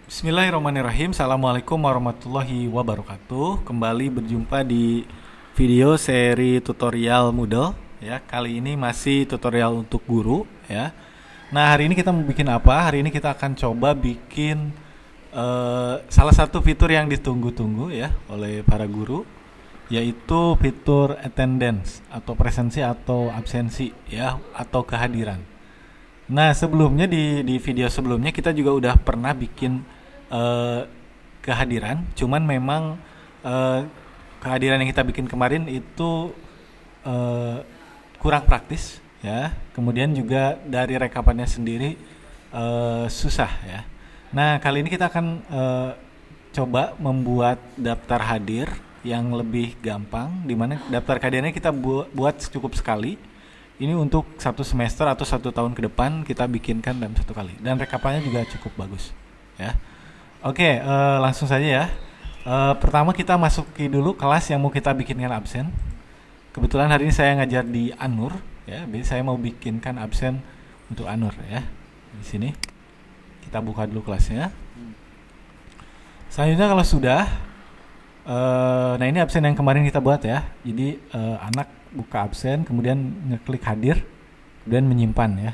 Bismillahirrahmanirrahim. Assalamualaikum warahmatullahi wabarakatuh. Kembali berjumpa di video seri tutorial Moodle ya. Kali ini masih tutorial untuk guru ya. Nah, hari ini kita mau bikin apa? Hari ini kita akan coba bikin salah satu fitur yang ditunggu-tunggu ya oleh para guru, yaitu fitur attendance atau presensi atau absensi ya, atau kehadiran. Nah, sebelumnya di video sebelumnya kita juga udah pernah bikin kehadiran, cuman memang eh, kehadiran yang kita bikin kemarin itu kurang praktis ya. Kemudian juga dari rekapannya sendiri susah ya. Nah, kali ini kita akan coba membuat daftar hadir yang lebih gampang, dimana daftar kehadirannya kita buat cukup sekali. Ini untuk satu semester atau 1 tahun ke depan kita bikinkan dalam 1 kali, dan rekapannya juga cukup bagus ya. Oke, langsung saja ya. Pertama kita masuki dulu kelas yang mau kita bikinkan absen. Kebetulan hari ini saya ngajar di Anur ya, jadi saya mau bikinkan absen untuk Anur ya. Di sini kita buka dulu kelasnya. Selanjutnya kalau sudah, nah ini absen yang kemarin kita buat ya. Jadi anak buka absen, kemudian ngeklik hadir, kemudian menyimpan ya.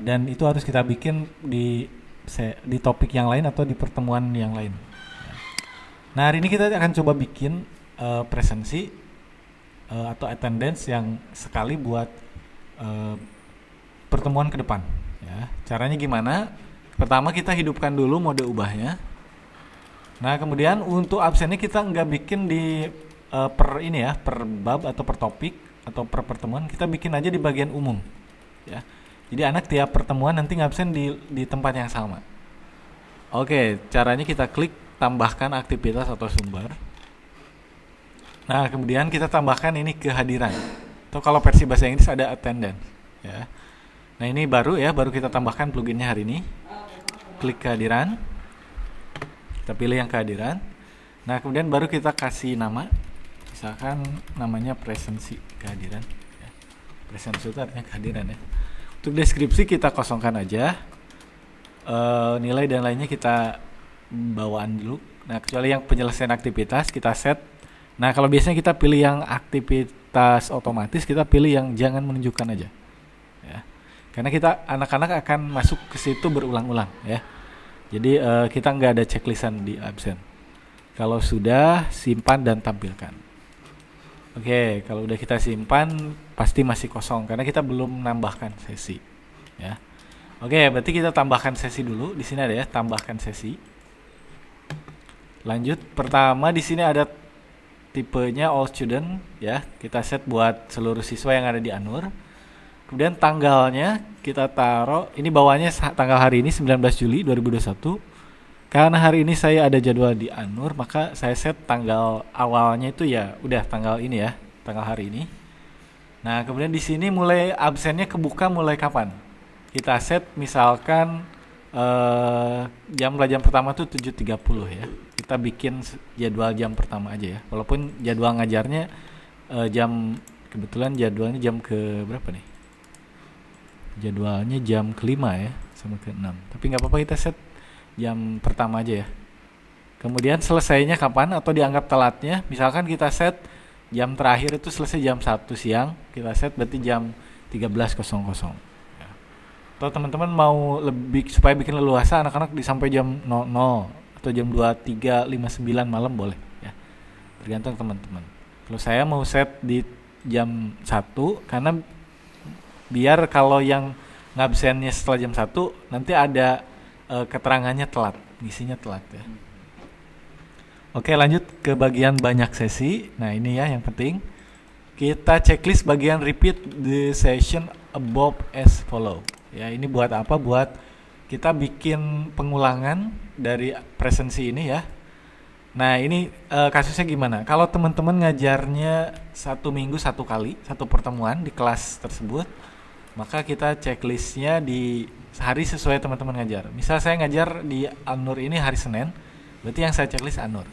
Dan itu harus kita bikin di topik yang lain atau di pertemuan yang lain. Nah, hari ini kita akan coba bikin presensi atau attendance yang sekali buat pertemuan ke depan ya. Caranya gimana? Pertama kita hidupkan dulu mode ubahnya. Nah, kemudian untuk absennya kita nggak bikin di per ini ya, per bab atau per topik atau per pertemuan, kita bikin aja di bagian umum ya. Jadi anak tiap pertemuan nanti ngabsen di tempat yang sama. Oke, caranya kita klik tambahkan aktivitas atau sumber. Nah, kemudian kita tambahkan ini kehadiran. Atau kalau versi bahasa Inggris ada attendance ya. Nah, ini baru ya, baru kita tambahkan pluginnya hari ini. Klik kehadiran. Kita pilih yang kehadiran. Nah, kemudian baru kita kasih nama. Misalkan namanya presensi kehadiran ya. Presensi itu artinya kehadiran ya. Untuk deskripsi kita kosongkan aja, nilai dan lainnya kita bawaan dulu. Nah, kecuali yang penyelesaian aktivitas kita set. Nah, kalau biasanya kita pilih yang aktivitas otomatis, kita pilih yang jangan menunjukkan aja ya. Karena kita anak-anak akan masuk ke situ berulang-ulang ya. Jadi kita nggak ada checklistan di absen. Kalau sudah, simpan dan tampilkan. Oke, kalau udah kita simpan pasti masih kosong karena kita belum menambahkan sesi ya. Oke, berarti kita tambahkan sesi dulu. Di sini ada ya, tambahkan sesi. Lanjut, pertama di sini ada tipenya all student ya. Kita set buat seluruh siswa yang ada di Anur. Kemudian tanggalnya kita taruh, ini bawahnya tanggal hari ini 19 Juli 2021. Karena hari ini saya ada jadwal di Anur, maka saya set tanggal awalnya itu ya udah tanggal ini ya, tanggal hari ini. Nah, kemudian di sini mulai absennya kebuka mulai kapan? Kita set misalkan jam pelajaran pertama tuh 7.30 ya. Kita bikin jadwal jam pertama aja ya. Walaupun jadwal ngajarnya kebetulan jadwalnya jam ke berapa nih? Jadwalnya jam ke-5 ya, sama ke-6. Tapi nggak apa-apa, kita set jam pertama aja ya. Kemudian selesainya kapan atau dianggap telatnya, misalkan kita set jam terakhir itu selesai jam 1 siang, kita set berarti jam 13.00 ya. Atau teman-teman mau lebih supaya bikin leluasa anak-anak sampai jam 00 atau jam 23.59 malam boleh ya, tergantung teman-teman. Kalau saya mau set di jam 1 karena biar kalau yang ngabsennya setelah jam 1 nanti ada keterangannya telat, ngisinya telat ya. Oke, lanjut ke bagian banyak sesi. Nah, ini ya yang penting. Kita checklist bagian repeat the session above as follow. Ya, ini buat apa? Buat kita bikin pengulangan dari presensi ini ya. Nah, ini kasusnya gimana? Kalau teman-teman ngajarnya 1 minggu 1 kali, 1 pertemuan di kelas tersebut, maka kita checklistnya di hari sesuai teman-teman ngajar. Misal saya ngajar di Anur ini hari Senin, berarti yang saya checklist Anur.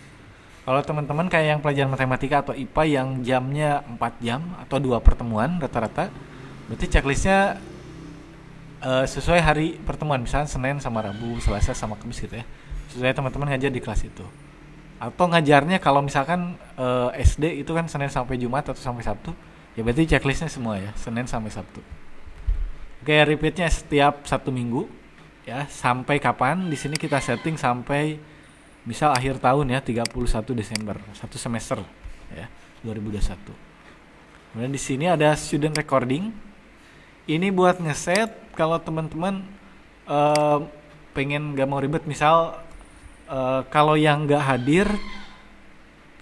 Kalau teman-teman kayak yang pelajaran matematika atau IPA yang jamnya 4 jam atau 2 pertemuan rata-rata, berarti checklistnya sesuai hari pertemuan, misalnya Senin sama Rabu, Selasa sama Kamis gitu ya. sesuai teman-teman ngajar di kelas itu. Atau ngajarnya kalau misalkan SD itu kan Senin sampai Jumat atau sampai Sabtu, ya berarti checklistnya semua ya Senin sampai Sabtu. Oke, repeatnya setiap 1 minggu ya, sampai kapan? Di sini kita setting sampai misal akhir tahun ya, 31 Desember, 1 semester ya, 2021. Kemudian di sini ada student recording. Ini buat ngeset kalau teman-teman pengen gak mau ribet, misal kalau yang nggak hadir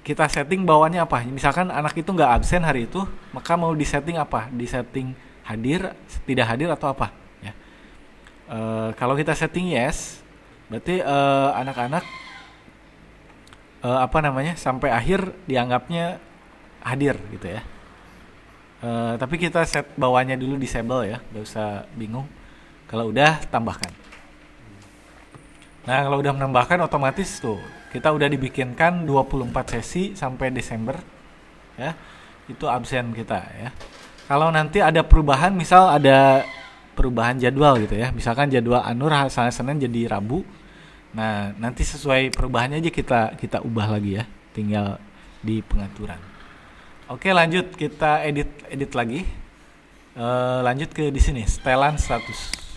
kita setting bawaannya apa. Misalkan anak itu nggak absen hari itu, maka mau disetting apa? Disetting hadir, tidak hadir atau apa? Ya. Kalau kita setting yes, berarti anak-anak sampai akhir dianggapnya hadir gitu ya. Tapi kita set bawaannya dulu disable ya, nggak usah bingung. Kalau udah tambahkan. Nah, kalau udah menambahkan otomatis tuh kita udah dibikinkan 24 sesi sampai Desember ya. Itu absen kita ya. Kalau nanti ada perubahan, misal ada perubahan jadwal gitu ya. Misalkan jadwal Anur Senin jadi Rabu. Nah, nanti sesuai perubahannya aja kita ubah lagi ya. Tinggal di pengaturan. Oke, lanjut kita edit lagi. Lanjut ke di sini, setelan status.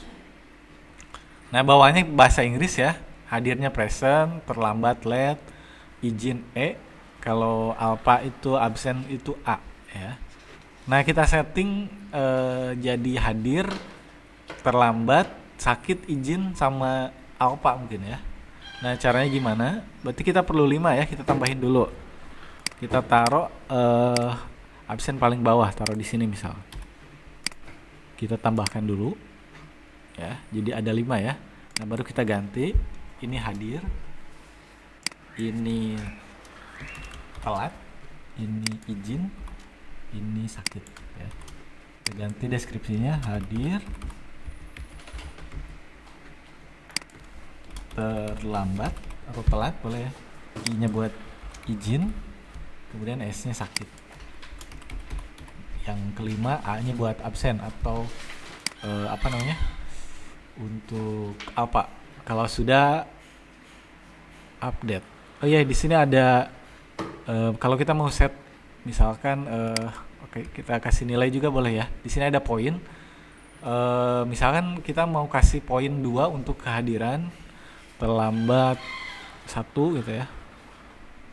Nah, bawahnya bahasa Inggris ya. Hadirnya present, terlambat late, izin E. Kalau alpha itu absen itu A ya. Nah, kita setting jadi hadir, terlambat, sakit, izin sama alpha mungkin ya. Nah, caranya gimana? Berarti kita perlu 5 ya, kita tambahin dulu. Kita taruh absen paling bawah, taruh di sini misal. Kita tambahkan dulu. Ya, jadi ada 5 ya. Nah, baru kita ganti. Ini hadir, ini telat, ini izin, ini sakit ya. Kita ganti deskripsinya, hadir, terlambat atau telat boleh ya. I-nya buat izin, kemudian S-nya sakit. Yang kelima A-nya buat absen atau untuk apa? Kalau sudah update. Oh iya, di sini ada kalau kita mau set misalkan kita kasih nilai juga boleh ya. Di sini ada poin. Misalkan kita mau kasih poin 2 untuk kehadiran, terlambat 1 gitu ya.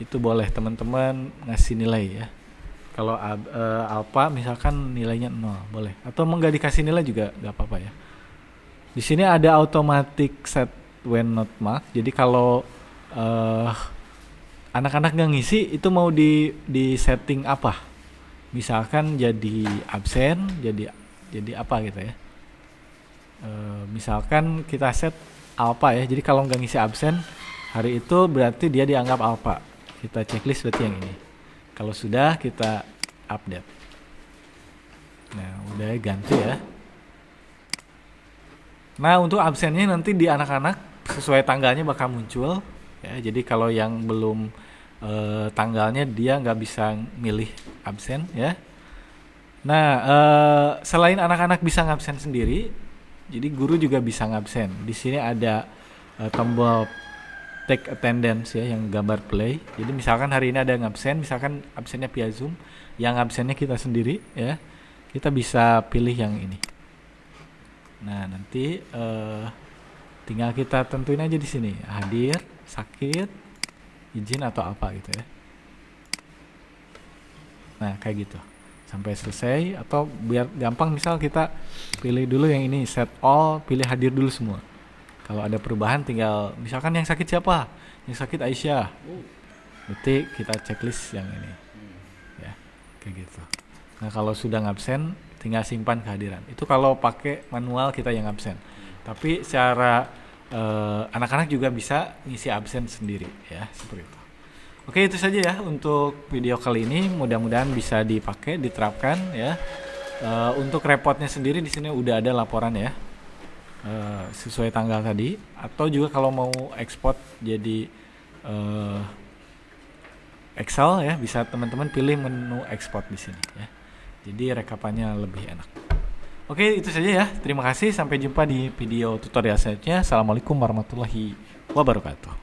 Itu boleh teman-teman ngasih nilai ya. Kalau alpha misalkan nilainya 0 boleh. Atau mau nggak dikasih nilai juga nggak apa-apa ya. Di sini ada automatic set when not marked. Jadi kalau anak-anak nggak ngisi itu mau di setting apa? Misalkan jadi absen, jadi apa gitu ya. Misalkan kita set alpha ya. Jadi kalau nggak ngisi absen hari itu berarti dia dianggap alpha. Kita checklist berarti yang ini. Kalau sudah kita update. Nah, udah ganti ya. Nah, untuk absennya nanti di anak-anak sesuai tanggalnya bakal muncul ya. Jadi kalau yang belum tanggalnya dia nggak bisa milih absen ya. Nah, selain anak-anak bisa ngabsen sendiri, jadi guru juga bisa ngabsen. Di sini ada tombol take attendance ya, yang gambar play. Jadi misalkan hari ini ada ngabsen, misalkan absennya via Zoom, yang absennya kita sendiri ya, kita bisa pilih yang ini. Nah, nanti tinggal kita tentuin aja di sini, hadir, sakit, izin atau apa gitu ya. Nah, kayak gitu. Sampai selesai, atau biar gampang misal kita pilih dulu yang ini, set all, pilih hadir dulu semua. Kalau ada perubahan tinggal misalkan yang sakit siapa? Yang sakit Aisyah. Berarti kita checklist yang ini. Ya, kayak gitu. Nah, kalau sudah ngabsen tinggal simpan kehadiran. Itu kalau pakai manual kita yang absen. Tapi secara anak-anak juga bisa ngisi absen sendiri ya, seperti itu. Oke, itu saja ya untuk video kali ini. Mudah-mudahan bisa dipakai, diterapkan ya. Untuk repotnya sendiri di sini udah ada laporan ya. Sesuai tanggal tadi, atau juga kalau mau ekspor jadi Excel ya, bisa teman-teman pilih menu ekspor di sini ya. Jadi rekapannya lebih enak. Oke, itu saja ya. Terima kasih. Sampai jumpa di video tutorial selanjutnya. Assalamualaikum warahmatullahi wabarakatuh.